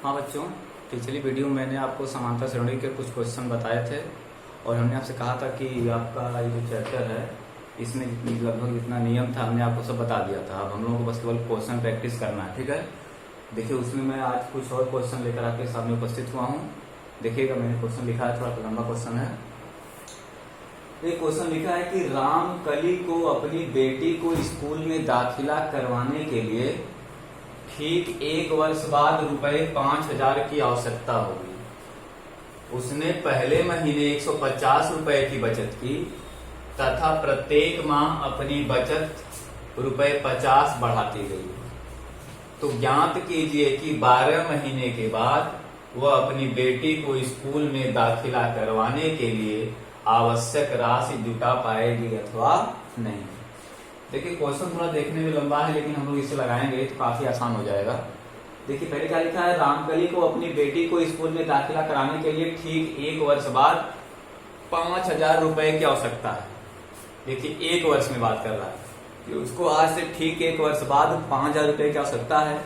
हाँ बच्चों, पिछली वीडियो में मैंने आपको समांतर श्रेणी के कुछ क्वेश्चन बताए थे और हमने आपसे कहा था कि आपका ये जो चैप्टर है इसमें लगभग जितना नियम था हमने आपको सब बता दिया था। अब हम लोगों को बस केवल क्वेश्चन प्रैक्टिस करना है, ठीक है। देखिए उसमें मैं आज कुछ और क्वेश्चन लेकर आपके सामने उपस्थित हुआ हूँ। देखिएगा, मैंने क्वेश्चन लिखा है, थोड़ा लंबा क्वेश्चन है। एक क्वेश्चन लिखा है कि रामकली को अपनी बेटी को स्कूल में दाखिला करवाने के लिए ठीक 1 वर्ष बाद ₹5,000 की आवश्यकता होगी। उसने पहले महीने 150 रुपए की बचत की तथा प्रत्येक माह अपनी बचत ₹50 बढ़ाती गई। तो ज्ञात कीजिए कि 12 महीने के बाद वह अपनी बेटी को स्कूल में दाखिला करवाने के लिए आवश्यक राशि जुटा पाएगी अथवा नहीं। देखिए क्वेश्चन थोड़ा देखने में लंबा है, लेकिन हम लोग इसे लगाएंगे तो काफी आसान हो जाएगा। देखिए पहले क्या लिखा है, रामकली को अपनी बेटी को स्कूल में दाखिला कराने के लिए ठीक 1 वर्ष बाद 5,000 रुपए की आवश्यकता है। देखिए 1 वर्ष में बात कर रहा है कि उसको आज से ठीक 1 वर्ष बाद 5,000 रुपए की आवश्यकता है।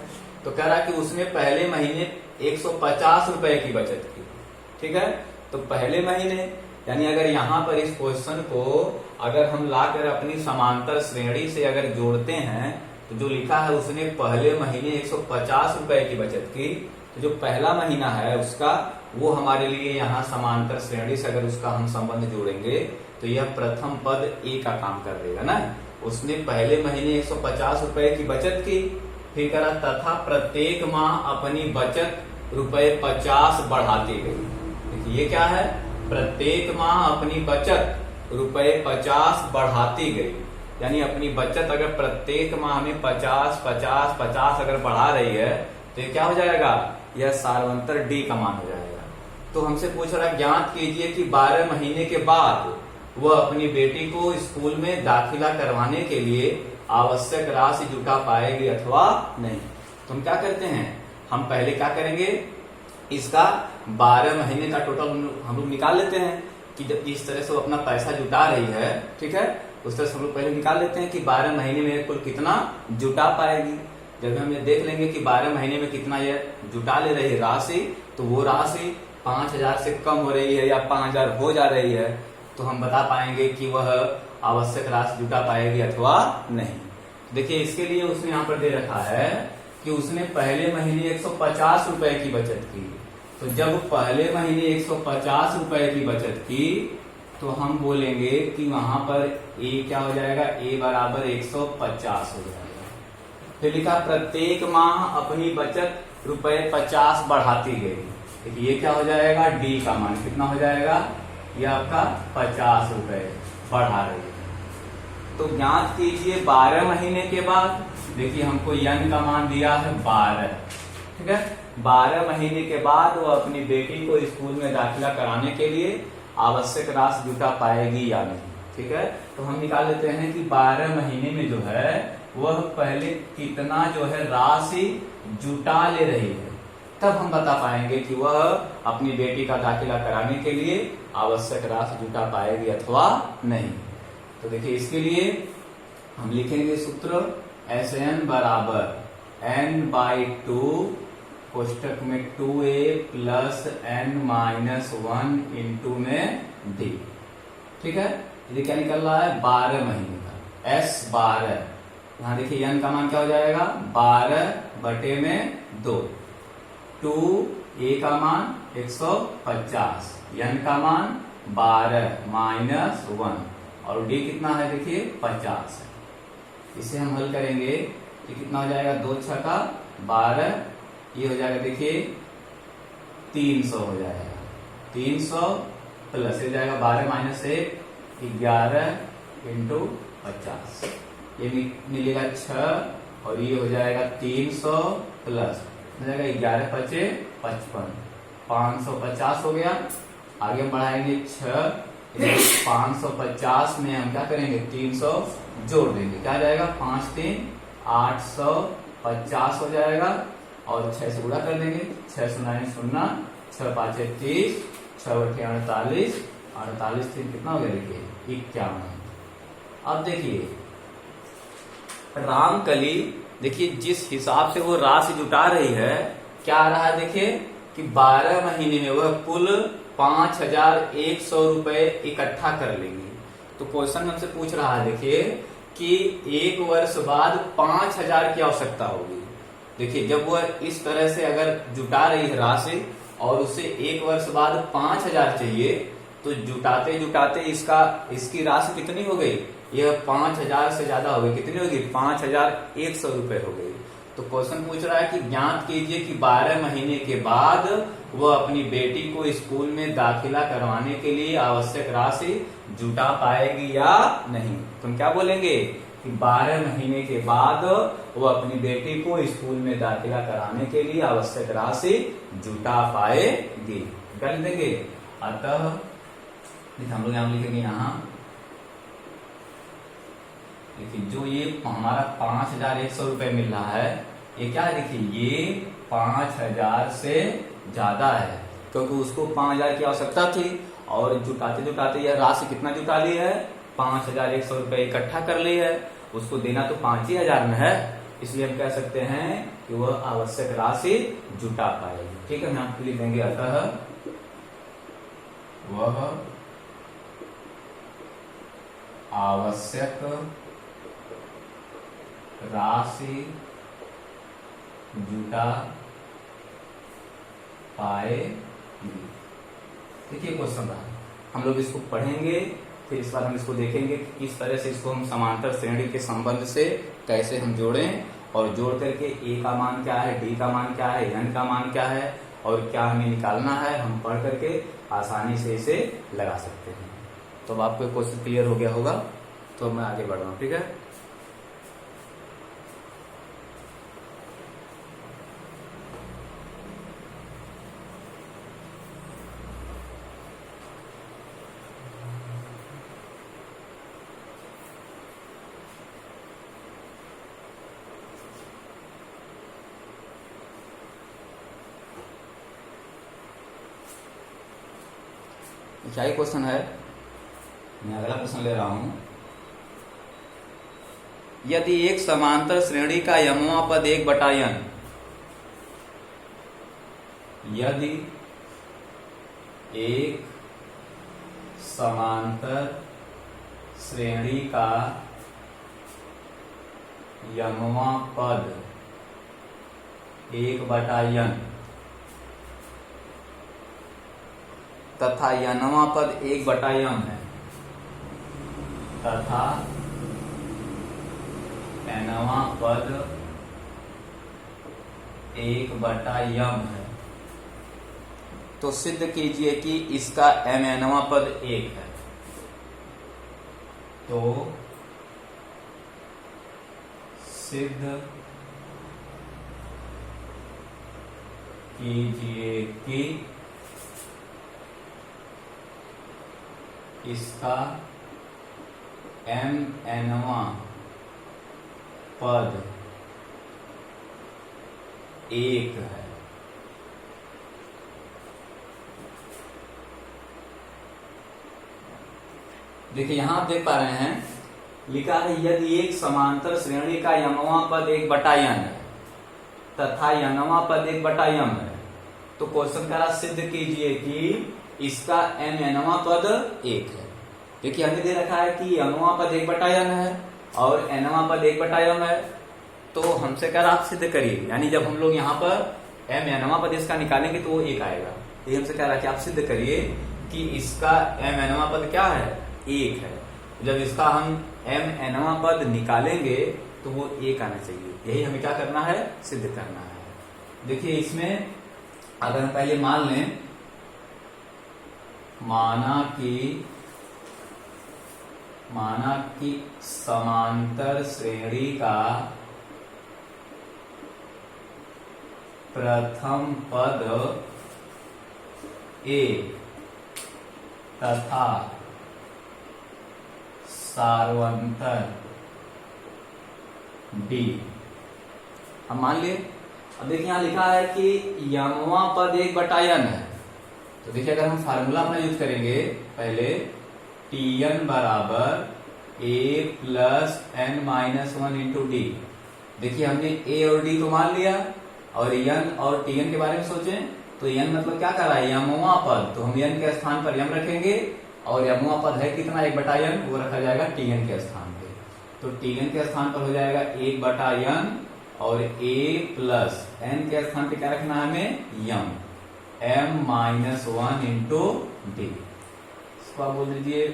तो कह रहा है कि उसने पहले महीने 150 रुपए की बचत की, ठीक है। तो पहले महीने यानी अगर यहाँ पर इस क्वेश्चन को अगर हम लाकर अपनी समांतर श्रेणी से अगर जोड़ते हैं तो जो लिखा है उसने पहले महीने 150 रुपए की बचत की, तो जो पहला महीना है उसका वो हमारे लिए यहाँ समांतर श्रेणी से अगर उसका हम संबंध जोड़ेंगे तो यह प्रथम पद ए का काम कर देगा ना। उसने पहले महीने 150 रुपए की बचत की, फिर करा तथा प्रत्येक माह अपनी बचत ₹50 बढ़ाती गई। देखिए ये क्या है, प्रत्येक माह अपनी बचत ₹50 बढ़ाती गई। यानी अपनी बचत अगर प्रत्येक माह में 50, 50, 50 अगर बढ़ा रही है तो ये क्या हो जाएगा, यह सार्वंतर डी का मान हो जाएगा। तो हमसे पूछ रहा है ज्ञात कीजिए कि 12 महीने के बाद वह अपनी बेटी को स्कूल में दाखिला करवाने के लिए आवश्यक राशि जुटा पाएगी अथवा नहीं। तो हम क्या करते हैं, हम पहले क्या करेंगे, इसका 12 महीने का टोटल हम लोग निकाल लेते हैं कि जब इस तरह से वो अपना पैसा जुटा रही है, ठीक है, उस तरह से हम लोग पहले निकाल लेते हैं कि 12 महीने में कुल कितना जुटा पाएगी। जब हम ये देख लेंगे कि 12 महीने में कितना ये जुटा ले रही है राशि, तो वो राशि 5,000 से कम हो रही है या 5,000 हो जा रही है, तो हम बता पाएंगे कि वह आवश्यक राशि जुटा पाएगी अथवा नहीं। देखिए इसके लिए उसने यहाँ पर दे रखा है कि उसने पहले महीने 150 रुपए की बचत की। तो जब पहले महीने 150 रुपए की बचत की तो हम बोलेंगे कि वहां पर ए क्या हो जाएगा, ए बराबर 150 हो जाएगा। फिर लिखा प्रत्येक माह अपनी बचत ₹50 बढ़ाती गई। देखिए ये क्या हो जाएगा, डी का मान कितना हो जाएगा, ये आपका 50 रुपए बढ़ा रही है। तो ज्ञात कीजिए 12 महीने के बाद, देखिए हमको यन का मान दिया है 12, ठीक है। 12 महीने के बाद वो अपनी बेटी को स्कूल में दाखिला कराने के लिए आवश्यक राशि जुटा पाएगी या नहीं, ठीक है। तो हम निकाल लेते हैं कि 12 महीने में जो है वह पहले कितना जो है राशि जुटा ले रही है, तब हम बता पाएंगे कि वह अपनी बेटी का दाखिला कराने के लिए आवश्यक राशि जुटा पाएगी अथवा नहीं। तो देखिए इसके लिए हम लिखेंगे सूत्र SN बराबर n/2 कोष्टक में 2a + n-1 इंटू में d, ठीक है। ये क्या निकल रहा है, 12 महीने का S12। यहाँ देखिए n का मान क्या हो जाएगा, 12/2, 2a का मान 150, n का मान 12 - 1 और d कितना है, देखिए 50 है। इसे हम हल करेंगे कि कितना हो जाएगा, 2 × 6 = 12, ये हो जाएगा देखिए 300 हो जाएगा, 300 प्लस हो जाएगा 12 - 1 11 × 50, ये मिलेगा 6 और ये हो जाएगा 300 प्लस हो जाएगा 11 × 5 = 55, 550 हो गया। आगे हम बढ़ाएंगे 6, 550 में हम क्या करेंगे, 300 जोड़ देंगे, क्या जाएगा 5 × 3 = 850 हो जाएगा और 6 से गुणा कर देंगे, 6 × 9 = 0, 6 × 5 = 30, 6 × 8 = 48, 48 3 कितना हो गया, देखिए 51। अब देखिए रामकली, देखिए जिस हिसाब से वो राशि जुटा रही है क्या आ रहा है देखिए कि 12 महीने में वह कुल 5,100 रुपए इकट्ठा कर लेंगे। तो क्वेश्चन हमसे पूछ रहा है देखिए कि 1 वर्ष बाद 5,000 की आवश्यकता होगी। देखिए जब वह इस तरह से अगर जुटा रही है राशि और उसे 1 वर्ष बाद 5,000 चाहिए, तो जुटाते जुटाते इसकी राशि कितनी हो गई, यह 5,000 से ज्यादा हो गई। कितनी होगी, 5,100 रुपए हो गई। तो क्वेश्चन पूछ रहा है कि ज्ञात कीजिए कि 12 महीने के बाद वह अपनी बेटी को स्कूल में दाखिला करवाने के लिए आवश्यक राशि जुटा पाएगी या नहीं। तो हम क्या बोलेंगे कि 12 महीने के बाद वह अपनी बेटी को स्कूल में दाखिला कराने के लिए आवश्यक राशि जुटा पाएगी। कर देंगे। अतः हम लोग यहां लिखेंगे, यहां देखिए जो ये हमारा 5,100 रुपए मिल रहा है, ये क्या है, देखिए ये 5,000 से ज्यादा है, क्योंकि उसको 5,000 की आवश्यकता थी और जुटाते जुटाते यह राशि कितना जुटा ली है, 5,100 रुपए इकट्ठा कर ली है। उसको देना तो 5,000 में है, इसलिए हम कह सकते हैं कि वह आवश्यक राशि जुटा पाएगी। ठीक है, हम आपके लिए देंगे अतः वह आवश्यक राशि जुटा पाएगी। देखिए क्वेश्चन रहा, हम लोग इसको पढ़ेंगे, फिर इस बार हम इसको देखेंगे कि किस तरह से इसको हम समांतर श्रेणी के संबंध से कैसे हम जोड़ें, और जोड़ करके ए का मान क्या है, डी का मान क्या है, एन का मान क्या है और क्या हमें निकालना है, हम पढ़ करके आसानी से इसे लगा सकते हैं। तो अब आपको क्वेश्चन क्लियर हो गया होगा, तो मैं आगे बढ़ रहा हूँ। ठीक है, क्या ही क्वेश्चन है, मैं अगला क्वेश्चन ले रहा हूं। यदि एक समांतर श्रेणी का यमवा पद 1/n, यदि एक समांतर श्रेणी का यमवा पद 1/n तथा यनवा पद 1/m है, तथा एनवा पद 1/m है, तो सिद्ध कीजिए कि इसका m nवा पद 1 है। तो सिद्ध कीजिए कि इसका m nवा पद 1 है। देखिए यहां आप देख पा रहे हैं, लिखा है यदि एक समांतर श्रेणी का यमवा पद 1/n है तथा यनवा पद 1/m है, तो क्वेश्चन कह रहा सिद्ध कीजिए कि इसका m nवा पद 1 है। देखिए हमने दे रखा है कि यमवा पद 1/n है और nवा पद 1/m है, तो हमसे कह रहा आप सिद्ध करिए, यानी जब हम लोग यहाँ पर m nवा पद इसका निकालेंगे तो वो 1 आएगा। ये हमसे कह रहा है कि आप सिद्ध करिए कि इसका m nवा पद क्या है, 1 है। जब इसका हम m nवा पद निकालेंगे तो वो 1 आना चाहिए। यही हमें क्या करना है, सिद्ध करना है। देखिए इसमें अगर हम पहले मान लें, माना कि समांतर श्रेणी का प्रथम पद A तथा सार्वंतर D। अब मान लिए, अब देखिए यहां लिखा है कि यमवा पद 1/n है, तो देखिए अगर हम फार्मूला अपना यूज करेंगे पहले, Tn बराबर A + n - 1 × D। देखिए हमने A और D को मान लिया, और यन और टी एन के बारे में सोचें तो यन मतलब क्या कर रहा है, यमवा पद, तो हम यन के स्थान पर यम रखेंगे और यमवा पद है कितना, 1/n, वो रखा जाएगा टी एन के स्थान पे। तो टी एन के स्थान पर हो जाएगा 1/n और a प्लस n के स्थान पे क्या रखना है हमें, यम, m-1 इंटू डी। इसको आप बोल दीजिए,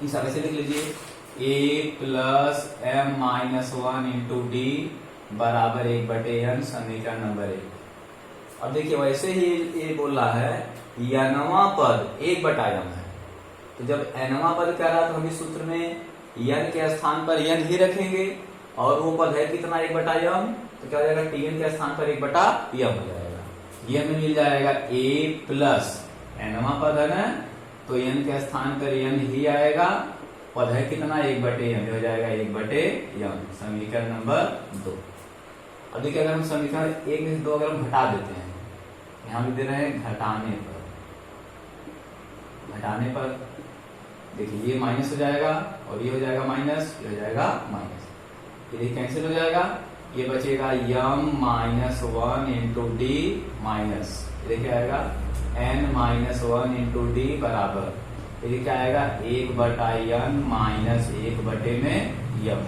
इस तरह से लिख लीजिए, a plus m-1 into D बराबर 1/n, समीकरण नंबर 1। अब देखिए वैसे ही ये बोल रहा है यनवा पद 1/m है, तो जब nवा पद कह रहा है तो हम इस सूत्र में n के स्थान पर n ही रखेंगे और वो पद है कितना, 1/m, तो क्या हो जाएगा, टी एन के स्थान पर 1/m हो जाएगा। ये हमें मिल जाएगा a प्लस nवा पद है ना, तो n के स्थान पर n ही आएगा, पद है कितना, 1/m, हो जाएगा 1/m, समीकरण नंबर 2। अब देखिए अगर हम समीकरण 1 में 2 अगर हम घटा देते हैं, यहाँ लिख दे रहे हैं घटाने पर देखिए ये माइनस हो जाएगा और ये हो जाएगा माइनस, ये हो जाएगा माइनस, ये कैंसिल हो जाएगा, ये बचेगा m-1 इंटू डी माइनस, ये क्या आएगा n-1 इंटू डी बराबर, ये क्या आएगा 1/n माइनस 1/m।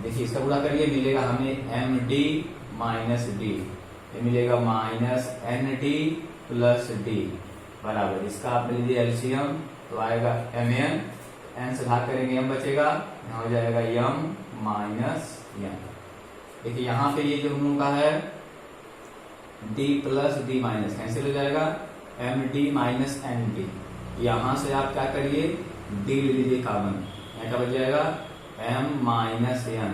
देखिए इसका गुणा करिए, मिलेगा हमें md माइनस डी, ये मिलेगा माइनस nd प्लस डी बराबर, इसका आप ले लीजिए एलसीएम, तो आएगा mn, n से भाग करेंगे m बचेगा, यहाँ हो जाएगा m माइनस m। देखिए यहाँ पे ये जो हम लोग का है d plus d minus cancel हो जाएगा, md माइनस nd, यहाँ से आप क्या करिए d ले लीजिए कॉमन, यहाँ क्या बच जाएगा m माइनस n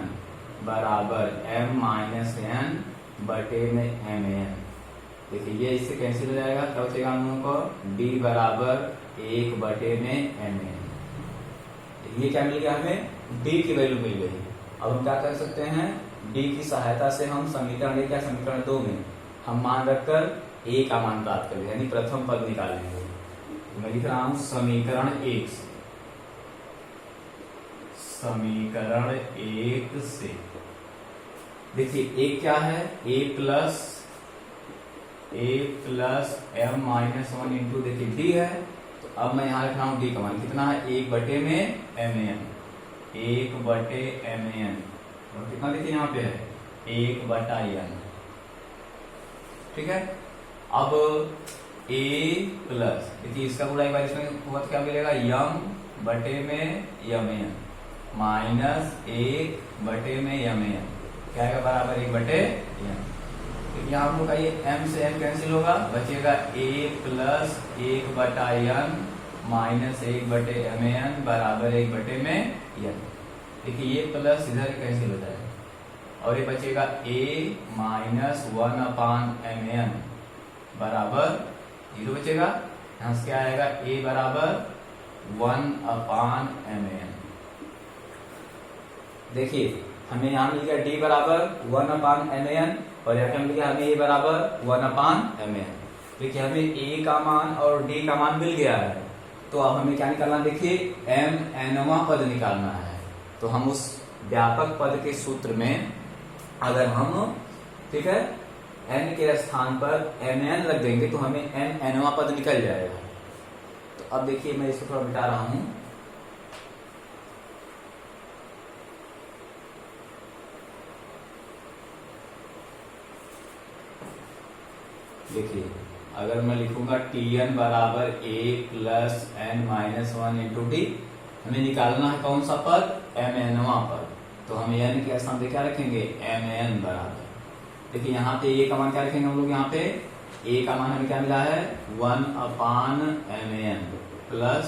बराबर m माइनस n बटे में mn। देखिए ये इससे कैंसिल हो जाएगा, क्या बचेगा हम लोगों को d बराबर 1/में mn। ये क्या मिल गया हमें, d की वैल्यू मिल गई। अब हम क्या कर सकते हैं, d की सहायता से हम समीकरण 1 या समीकरण 2 में हम मान रखकर a का मान प्राप्त करेंगे, यानी प्रथम पद निकालेंगे। मैं लिख रहा हूं समीकरण 1 से, समीकरण 1 से देखिए a क्या है, a प्लस m-1 इंटू देखिए d है, तो अब मैं यहाँ रख रहा हूँ d का मान कितना है, 1/में mn, 1/mn, और कितना देखिए यहाँ पे है 1/n, ठीक है। अब a प्लस देखिए इसका गुणा एक बार इसमें हुआ तो क्या मिलेगा, m/में mn माइनस 1/में mn, क्या आएगा बराबर 1/m। यहाँ हम लोग का ये m से m कैंसिल होगा, बचेगा a plus 1/n minus 1/mn बराबर 1/में n। देखिए ये प्लस इधर कैंसिल हो जाएगा और ये बचेगा a माइनस 1/mn बराबर 0 बचेगा, यहाँ से क्या आएगा a बराबर 1/mn। देखिए हमें यहाँ मिल गया d बराबर 1/mn और यहाँ मिल गया हमें a बराबर 1/mn। देखिए हमें a का मान और d का मान मिल गया है, तो अब हमें क्या निकालना है, देखिए mnवा पद निकालना है। तो हम उस व्यापक पद के सूत्र में अगर हम, ठीक है, n के स्थान पर mn रख देंगे तो हमें mnवा पद निकल जाएगा। तो अब देखिए मैं इसको थोड़ा मिटा रहा हूं, देखिए अगर मैं लिखूंगा Tn बराबर a plus n-1 into D, हमें निकालना है कौन सा पद, mnवा पद, तो हम n के स्थान पे क्या रखेंगे, mn बराबर, देखिए यहाँ पे a का मान क्या रखेंगे हम लोग, यहाँ पे a का मान हमें क्या मिला है 1/mn प्लस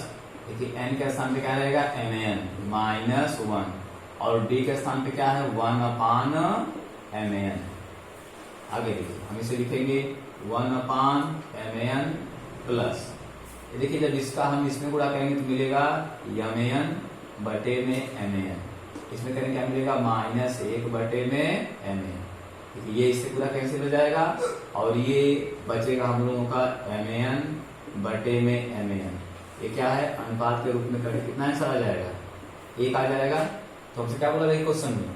देखिए n के स्थान पे क्या रहेगा mn माइनस 1 और d के स्थान पे क्या है 1/mn। आगे देखिए हम इसे लिखेंगे 1/mn प्लस, देखिए जब इसका हम इसमें गुणा करेंगे तो मिलेगा mn बटे में mn, इसमें करेंगे क्या मिलेगा माइनस 1/में mn। ये इससे पूरा कैंसिल हो जाएगा और ये बचेगा हम लोगों का mn बटे में mn। ये क्या है, अनुपात के रूप में करके कितना आंसर आ जाएगा, 1 आ जाएगा। तो हमसे क्या बोला था क्वेश्चन में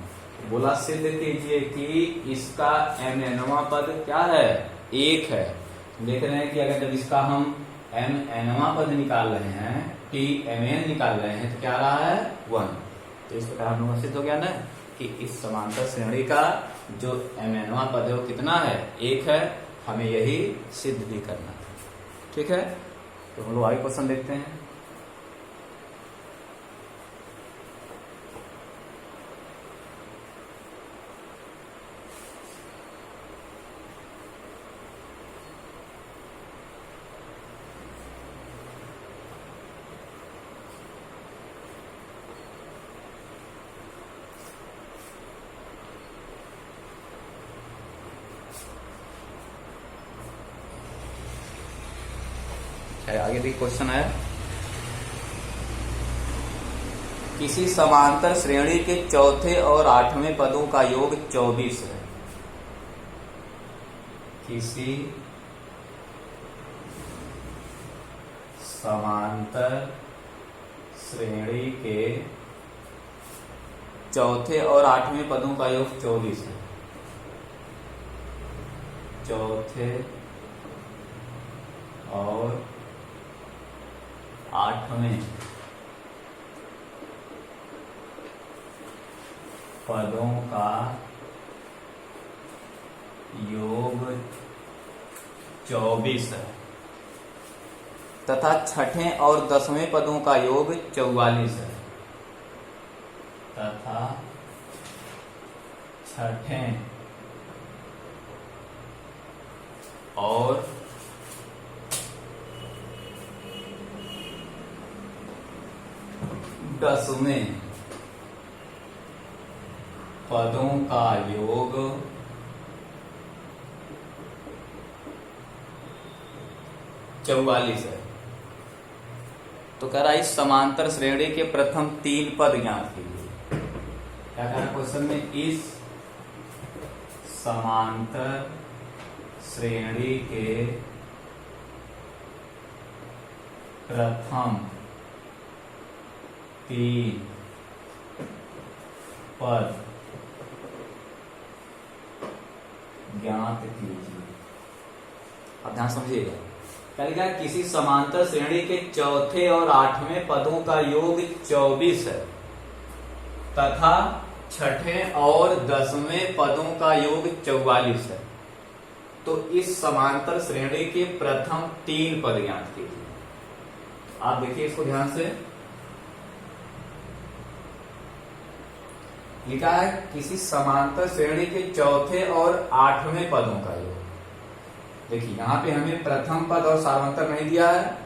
बोला सिद्ध कीजिए कि इसका mnवां पद क्या है, 1 है। देख रहे हैं कि अगर जब इसका हम mnवां पद निकाल रहे हैं, tmn निकाल रहे हैं, तो क्या आ रहा है 1। तो इस प्रकार हम लोग सिद्ध हो गया ना कि इस समांतर श्रेणी का जो mnवां पद है वो कितना है, 1 है। हमें यही सिद्ध भी करना है। ठीक है, तो हम लोग आगे क्वेश्चन देखते हैं। आगे देखिए क्वेश्चन है, किसी समांतर श्रेणी के चौथे और आठवें पदों का योग 24 है। किसी समांतर श्रेणी के चौथे और आठवें पदों का योग 24 है। चौथे और आठवें पदों का योग 24 है तथा छठे और 10वें पदों का योग 44 है। तथा छठे और 10वें पदों का योग 44 है। तो कह रहा है इस समांतर श्रेणी के प्रथम 3 पद ज्ञात कीजिए। क्या कह रहा है क्वेश्चन में, इस समांतर श्रेणी के प्रथम 3 पद ज्ञात कीजिए। अब ध्यान समझिएगा, कहेगा किसी समांतर श्रेणी के चौथे और आठवें पदों का योग 24 है तथा छठे और 10वें पदों का योग 44 है। तो इस समांतर श्रेणी के प्रथम 3 पद ज्ञात कीजिए। आप देखिए इसको ध्यान से, लिखा है किसी समांतर श्रेणी के चौथे और आठवें पदों का योग। देखिए यहाँ पे हमें प्रथम पद और सार्वंतर नहीं दिया है,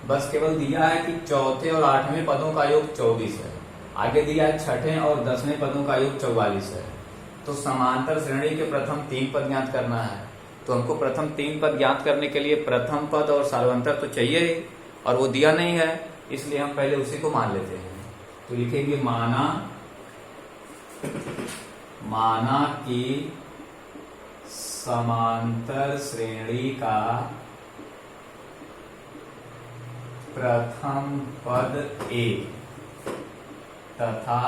बस केवल दिया है कि चौथे और आठवें पदों का योग 24 है। आगे दिया है छठे और 10वें पदों का योग 44 है। तो समांतर श्रेणी के प्रथम 3 पद ज्ञात करना है। तो हमको प्रथम 3 पद ज्ञात करने के लिए प्रथम पद और सार्वंतर तो चाहिए ही, और वो दिया नहीं है, इसलिए हम पहले उसी को मान लेते हैं। तो लिखेंगे माना कि समांतर श्रेणी का प्रथम पद A तथा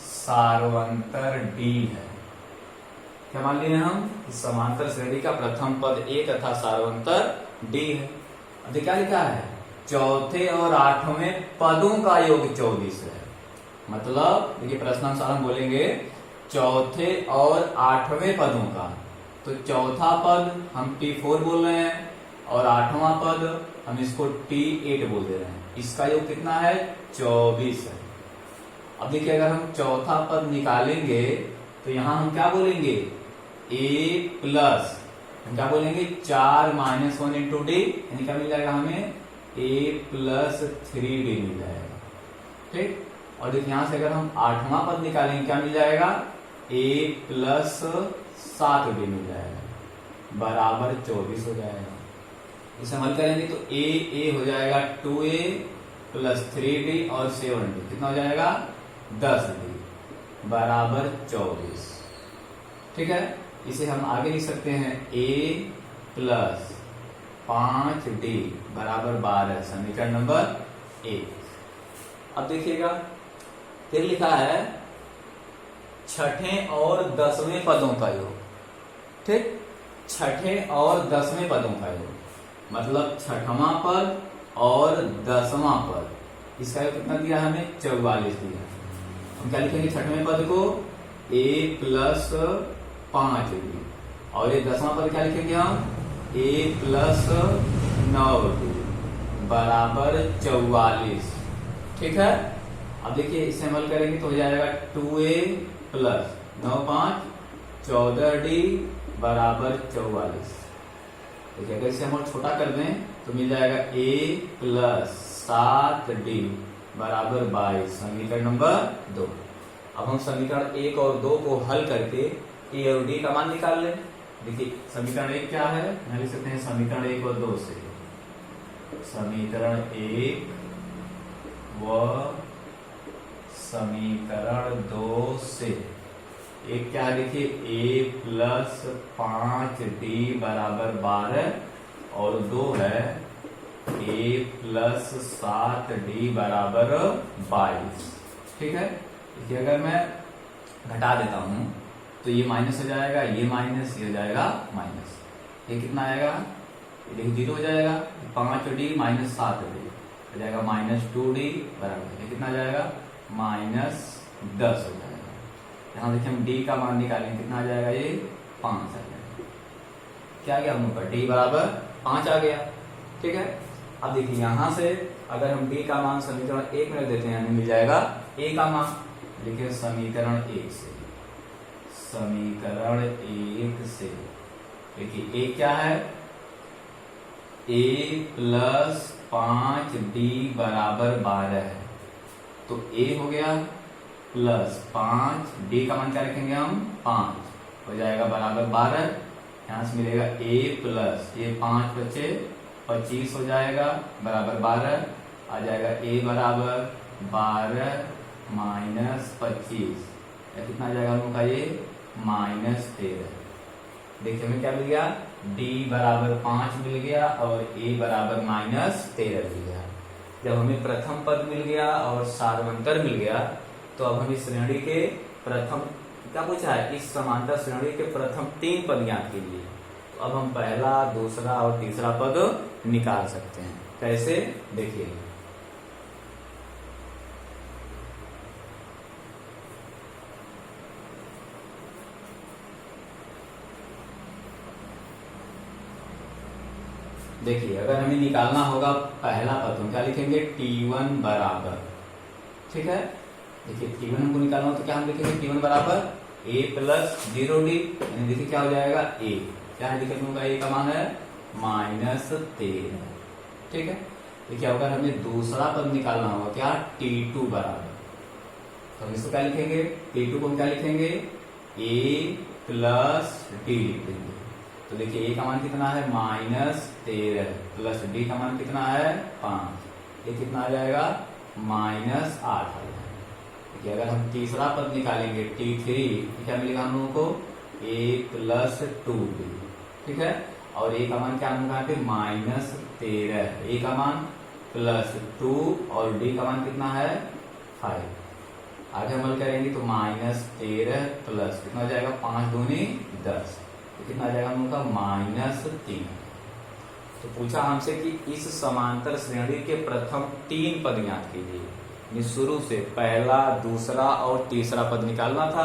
सार्वंतर D है। क्या मान लिए हम, समांतर श्रेणी का प्रथम पद A तथा सार्वंतर D है। अब क्या लिखा है, चौथे और आठवें पदों का योग 24 है। मतलब देखिए प्रश्नानुसार हम बोलेंगे चौथे और आठवें पदों का। तो चौथा पद हम T4 बोल रहे हैं और आठवां पद हम इसको T8 बोल दे रहे हैं। इसका योग कितना है, 24 है। अब देखिए अगर हम चौथा पद निकालेंगे तो यहां हम क्या बोलेंगे, A प्लस हम क्या बोलेंगे 4 - 1 इंटू डी, यानी क्या मिल जाएगा हमें A प्लस 3D मिल जाएगा। ठीक, और देखिए यहां से अगर हम आठवां पद निकालेंगे क्या मिल जाएगा, A प्लस 7D मिल जाएगा, बराबर 24 हो जाएगा। इसे हल करेंगे तो A हो जाएगा 2A प्लस 3D और 7D कितना हो जाएगा 10D, बराबर 24। ठीक है, इसे हम आगे लिख सकते हैं A प्लस 5D बराबर 12, समीकरण नंबर 1। अब देखिएगा फिर लिखा है छठे और 10वें पदों का योग। ठीक, छठे और 10वें पदों का योग मतलब छठवां पद और 10वां पद, इसका योग कितना दिया हमें? 44 दिया। हम क्या लिखेंगे? छठवें पद को a प्लस 5d और ये 10वां पद क्या लिखेंगे हम? a प्लस 9d बराबर 44। ठीक है, अब देखिए इसे हल करेंगे तो हो जाएगा 2a प्लस 9 5 14d बराबर 44। देखिए अगर इसे हम और छोटा कर दें तो मिल जाएगा a प्लस 7d बराबर 22, समीकरण नंबर 2। अब हम समीकरण 1 और 2 को हल करके a और d का मान निकाल लें। देखिए समीकरण 1 क्या है? हम लिख सकते हैं समीकरण 1 और 2 से। समीकरण 1 व समीकरण 2 से एक क्या है? देखिए a प्लस 5d बराबर 12 और 2 है a प्लस 7d बराबर 22। ठीक है, देखिए अगर मैं घटा देता हूं तो ये माइनस हो जाएगा, ये माइनस, ये हो जाएगा माइनस, ये कितना आएगा? ये देखिए 0 हो जाएगा, 5d माइनस 7d हो जाएगा माइनस 2d बराबर, ये कितना आ जाएगा? माइनस 10 हो जाएगा। यहाँ देखिए हम d का मान निकालेंगे, कितना आ जाएगा? ये 5 आ जाएगा। क्या आ गया हम ऊपर? d बराबर 5 आ गया। ठीक है, अब देखिए यहां से अगर हम d का मान समीकरण 1 में रख देते हैं, हमें मिल जाएगा a का मान। लिखिए समीकरण 1 से, समीकरण 1 से देखिए a क्या है? a प्लस 5d बराबर 12 है, तो a हो गया प्लस 5, d का मान क्या रखेंगे हम? 5 हो जाएगा बराबर 12। यहां से मिलेगा a प्लस ये 5 बचे 25 हो जाएगा बराबर 12, आ जाएगा a बराबर 12 माइनस 25, या कितना आ जाएगा हम लोग का? ये माइनस 13। देखिए हमें क्या मिल गया? d बराबर 5 मिल गया और a बराबर माइनस 13 मिल गया। जब हमें प्रथम पद मिल गया और सार्वंतर मिल गया तो अब हम इस श्रेणी के प्रथम क्या पूछा है? इस समांतर श्रेणी के प्रथम 3 पद ज्ञात कीजिए। तो अब हम पहला, दूसरा और तीसरा पद निकाल सकते हैं। कैसे? देखिए देखिए अगर हमें निकालना होगा पहला पद तो क्या लिखेंगे? t1 बराबर, ठीक है, देखिए t1 हमको निकालना हो तो क्या हम लिखेंगे? t1 बराबर a प्लस 0d, यानी देखिए क्या हो जाएगा? a क्या है? देखिए हम a का मान है माइनस 13। ठीक है, देखिए अगर हमें दूसरा पद निकालना होगा क्या? t2 बराबर, तो हम इसको क्या लिखेंगे? t2 को हम क्या लिखेंगे? a प्लस d लिखेंगे। तो देखिए a का मान कितना है? माइनस 13 प्लस d का मान कितना है? 5, ये कितना आ जाएगा? माइनस 8 आ जाएगा। देखिए अगर हम तीसरा पद निकालेंगे t3, क्या मिलेगा हम लोगों को? a plus 2d। ठीक है, और a का मान क्या होगा? माइनस 13, a का मान प्लस 2 और d का मान कितना है? 5। आगे हम हल करेंगे तो माइनस 13 प्लस कितना हो जाएगा? 5 दूनी 10, तो कितना आ जाएगा हम लोग का? माइनस 3। तो पूछा हमसे कि इस समांतर श्रेणी के प्रथम 3 पद ज्ञात कीजिए। शुरू से पहला, दूसरा और तीसरा पद निकालना था।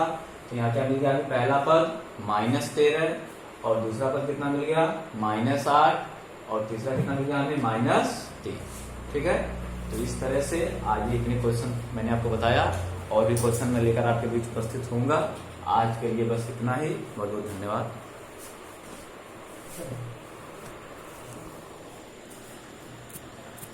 तो यहाँ क्या मिल गया? पहला पद माइनस 13 और दूसरा पद कितना मिल गया? माइनस 8 और तीसरा कितना मिल गया हमें? माइनस 3। ठीक है, तो इस तरह से आज ये इतने क्वेश्चन मैंने आपको बताया, और भी क्वेश्चन मैं लेकर आपके बीच उपस्थित होऊंगा। आज के लिए बस इतना ही, बहुत बहुत धन्यवाद।